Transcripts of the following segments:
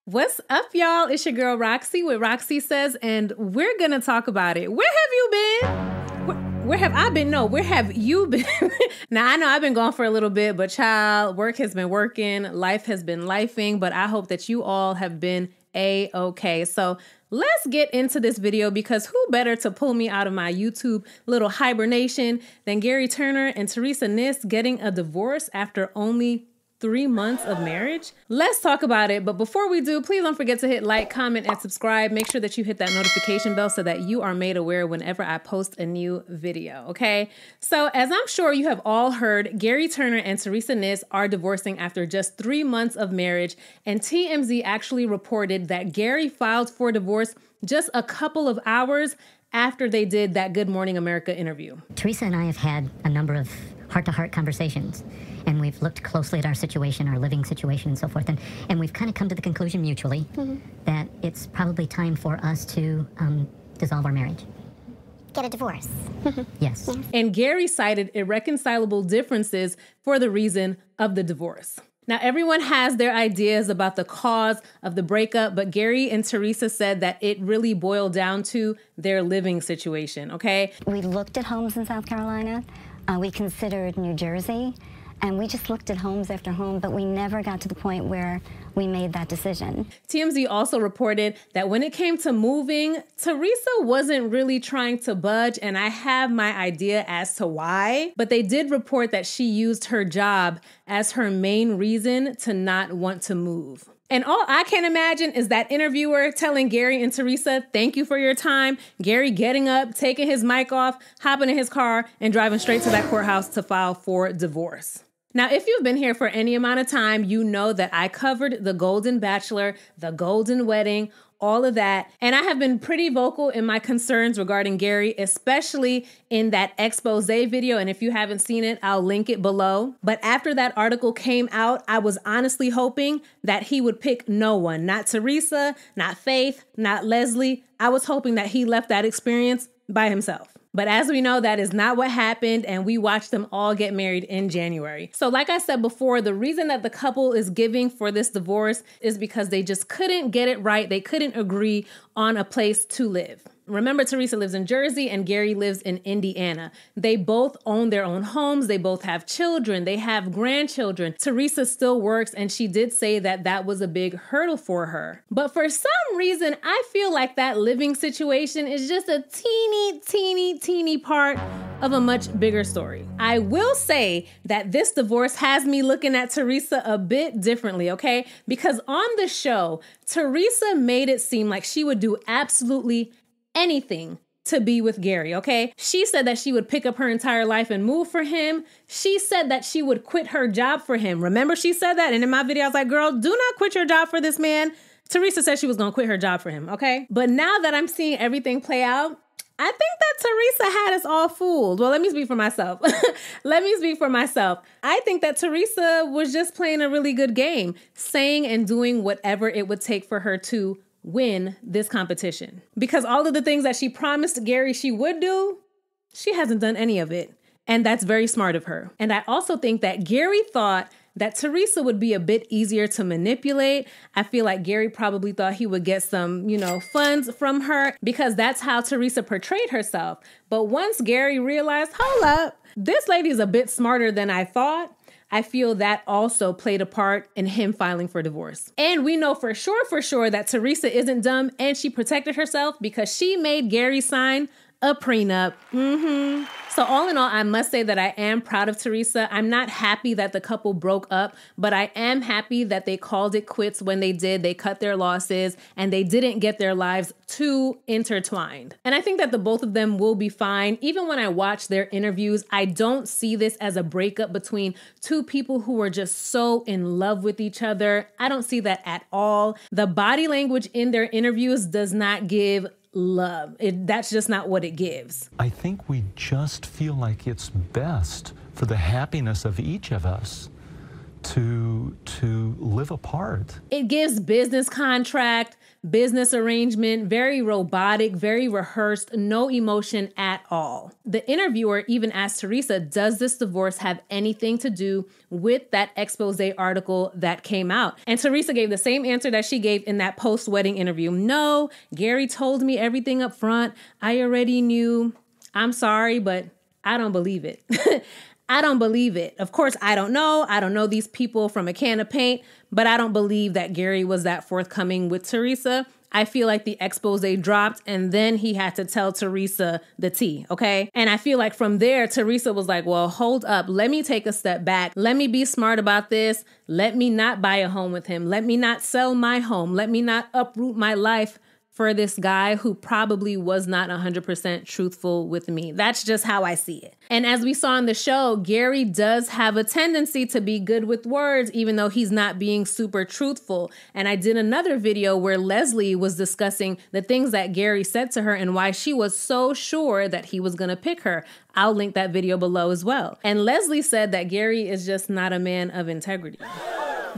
What's up, y'all? It's your girl Roxy with Roxy Says, and we're gonna talk about it. Where have you been? Where have I been? No, where have you been? Now, I know I've been gone for a little bit, but child, work has been working, life has been lifing, but I hope that you all have been A-okay. So let's get into this video, because who better to pull me out of my YouTube little hibernation than Gerry Turner and Teresa Is getting a divorce after only 3 months of marriage? Let's talk about it. But before we do, please don't forget to hit like, comment, and subscribe. Make sure that you hit that notification bell so that you are made aware whenever I post a new video, okay? So as I'm sure you have all heard, Gerry Turner and Teresa Is are divorcing after just 3 months of marriage. And TMZ actually reported that Gerry filed for divorce just a couple of hours after they did that Good Morning America interview. Teresa and I have had a number of heart-to-heart conversations, and we've looked closely at our situation, our living situation, and so forth, and we've kind of come to the conclusion mutually that it's probably time for us to dissolve our marriage. Get a divorce. Yes. And Gerry cited irreconcilable differences for the reason of the divorce. Now, everyone has their ideas about the cause of the breakup, but Gerry and Teresa said that it really boiled down to their living situation, okay? We looked at homes in South Carolina. We considered New Jersey, and we just looked at homes after home, but we never got to the point where we made that decision. TMZ also reported that when it came to moving, Teresa wasn't really trying to budge, and I have my idea as to why, but they did report that she used her job as her main reason to not want to move. And all I can imagine is that interviewer telling Gerry and Teresa, thank you for your time. Gerry getting up, taking his mic off, hopping in his car, and driving straight to that courthouse to file for divorce. Now, if you've been here for any amount of time, you know that I covered the Golden Bachelor, the Golden Wedding, all of that. And I have been pretty vocal in my concerns regarding Gerry, especially in that expose video. And if you haven't seen it, I'll link it below. But after that article came out, I was honestly hoping that he would pick no one, not Teresa, not Faith, not Leslie. I was hoping that he left that experience by himself. But as we know, that is not what happened, and we watched them all get married in January. So like I said before, the reason that the couple is giving for this divorce is because they just couldn't get it right. They couldn't agree on a place to live. Remember, Teresa lives in Jersey and Gerry lives in Indiana. They both own their own homes. They both have children. They have grandchildren. Teresa still works, and she did say that that was a big hurdle for her. But for some reason, I feel like that living situation is just a teeny part of a much bigger story. I will say that this divorce has me looking at Teresa a bit differently, okay? Because on the show, Teresa made it seem like she would do absolutely anything to be with Gerry, okay? She said that she would pick up her entire life and move for him. She said that she would quit her job for him. Remember, she said that? And in my video, I was like, girl, do not quit your job for this man. Teresa said she was gonna quit her job for him, okay? But now that I'm seeing everything play out, I think that Teresa had us all fooled. Well, let me speak for myself. I think that Teresa was just playing a really good game, saying and doing whatever it would take for her to win this competition. Because all of the things that she promised Gerry she would do, she hasn't done any of it. And that's very smart of her. And I also think that Gerry thought that Teresa would be a bit easier to manipulate. I feel like Gerry probably thought he would get some, funds from her, because that's how Teresa portrayed herself. But once Gerry realized, hold up, this lady is a bit smarter than I thought, I feel that also played a part in him filing for divorce. And we know for sure that Teresa isn't dumb, and she protected herself because she made Gerry sign a prenup. So all in all, I must say that I am proud of Teresa. I'm not happy that the couple broke up, but I am happy that they called it quits when they did. They cut their losses and they didn't get their lives too intertwined. And I think that the both of them will be fine. Even when I watch their interviews, I don't see this as a breakup between two people who are just so in love with each other. I don't see that at all. The body language in their interviews does not give love. That's just not what it gives. I think we just feel like it's best for the happiness of each of us to live apart. It gives business contract, business arrangement, very robotic, very rehearsed, no emotion at all. The interviewer even asked Teresa, does this divorce have anything to do with that expose article that came out? And Teresa gave the same answer that she gave in that post-wedding interview. No, Gerry told me everything up front. I already knew. I'm sorry, but I don't believe it. I don't believe it. Of course, I don't know. I don't know these people from a can of paint, but I don't believe that Gerry was that forthcoming with Teresa. I feel like the expose dropped and then he had to tell Teresa the tea, okay? And I feel like from there, Teresa was like, well, hold up. Let me take a step back. Let me be smart about this. Let me not buy a home with him. Let me not sell my home. Let me not uproot my life for this guy who probably was not 100% truthful with me. That's just how I see it. And as we saw in the show, Gerry does have a tendency to be good with words, even though he's not being super truthful. And I did another video where Leslie was discussing the things that Gerry said to her and why she was so sure that he was gonna pick her. I'll link that video below as well. And Leslie said that Gerry is just not a man of integrity.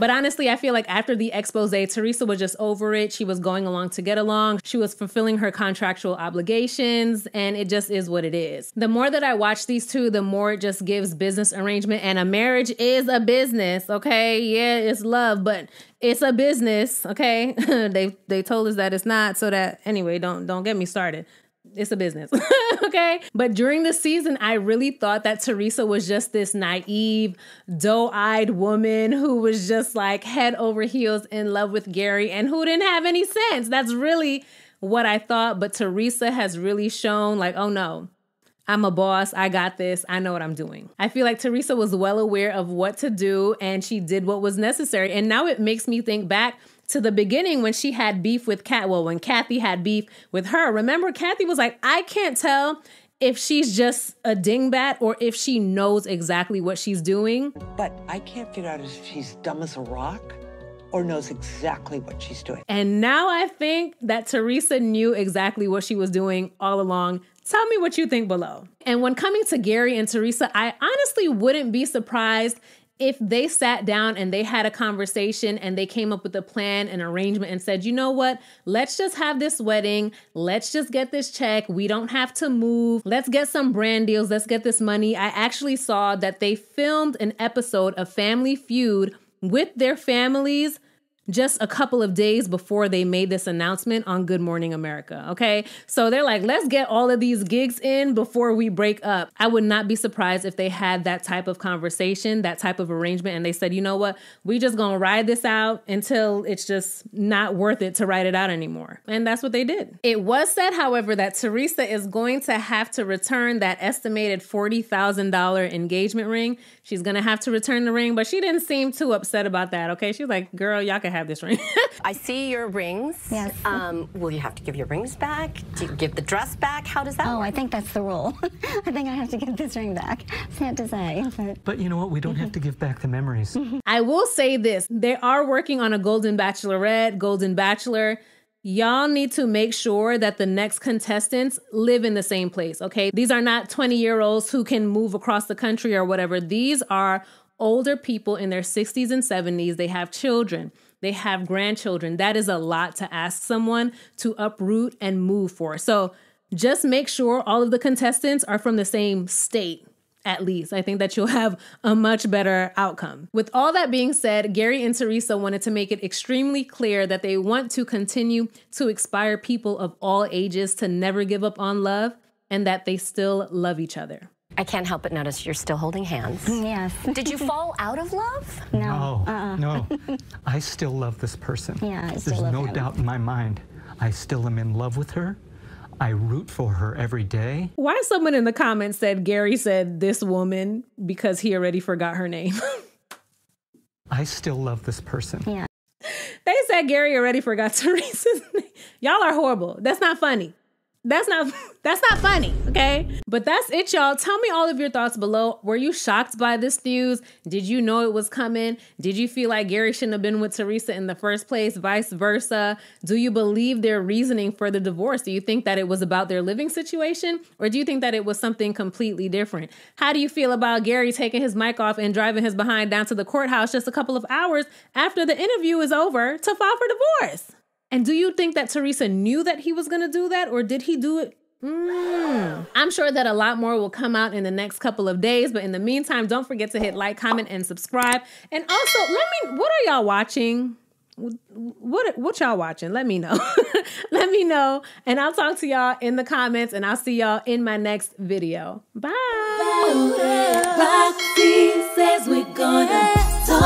But honestly, I feel like after the expose, Teresa was just over it. She was going along to get along. She was fulfilling her contractual obligations, and it just is what it is. The more that I watch these two, the more it just gives business arrangement, and a marriage is a business, okay? Yeah, it's love, but it's a business, okay? They told us that it's not, so that, anyway, don't get me started. It's a business, okay? But during the season, I really thought that Teresa was just this naive, doe-eyed woman who was just like head over heels in love with Gerry and who didn't have any sense. That's really what I thought. But Teresa has really shown like, oh no, I'm a boss. I got this. I know what I'm doing. I feel like Teresa was well aware of what to do and she did what was necessary. And now it makes me think back to the beginning when she had beef with when Kathy had beef with her. Remember, Kathy was like, I can't tell if she's just a dingbat or if she knows exactly what she's doing. But I can't figure out if she's dumb as a rock or knows exactly what she's doing. And now I think that Teresa knew exactly what she was doing all along. Tell me what you think below. And when coming to Gerry and Teresa, I honestly wouldn't be surprised if they sat down and they had a conversation and they came up with a plan, an arrangement and said, you know what, let's just have this wedding. Let's just get this check. We don't have to move. Let's get some brand deals. Let's get this money. I actually saw that they filmed an episode of Family Feud with their families just a couple of days before they made this announcement on Good Morning America, okay? So they're like, let's get all of these gigs in before we break up. I would not be surprised if they had that type of conversation, that type of arrangement, and they said, you know what, we just gonna ride this out until it's just not worth it to ride it out anymore. And that's what they did. It was said, however, that Teresa is going to have to return that estimated $40,000 engagement ring. She's gonna have to return the ring, but she didn't seem too upset about that, okay? She's like, girl, y'all can have this ring. I see your rings. Yes. Will you have to give your rings back? Do you give the dress back? How does that work? I think that's the rule. I think I have to give this ring back. Sad to say. But you know what? We don't have to give back the memories. I will say this. They are working on a Golden Bachelorette, Golden Bachelor. Y'all need to make sure that the next contestants live in the same place, okay? These are not 20-year-olds who can move across the country or whatever. These are older people in their 60s and 70s. They have children. They have grandchildren. That is a lot to ask someone to uproot and move for. So just make sure all of the contestants are from the same state, at least. I think that you'll have a much better outcome. With all that being said, Gerry and Teresa wanted to make it extremely clear that they want to continue to inspire people of all ages to never give up on love and that they still love each other. I can't help but notice you're still holding hands. Yes. Did you fall out of love? No. No. I still love this person. Yeah, I still There's love no him. doubt in my mind. I still am in love with her. I root for her every day. Why someone in the comments said Gerry said this woman because he already forgot her name? I still love this person. Yeah. They said Gerry already forgot Teresa's name. Y'all are horrible. That's not funny. That's not funny, okay? But that's it, y'all. Tell me all of your thoughts below. Were you shocked by this news? Did you know it was coming? Did you feel like Gerry shouldn't have been with Teresa in the first place? Vice versa? Do you believe their reasoning for the divorce? Do you think that it was about their living situation? Or do you think that it was something completely different? How do you feel about Gerry taking his mic off and driving his behind down to the courthouse just a couple of hours after the interview is over to file for divorce? And do you think that Teresa knew that he was going to do that, or did he do it? I'm sure that a lot more will come out in the next couple of days, but in the meantime, don't forget to hit like, comment, and subscribe. And also, what are y'all watching? What y'all watching? Let me know. Let me know. And I'll talk to y'all in the comments, and I'll see y'all in my next video. Bye. Roxy says we're gonna talk.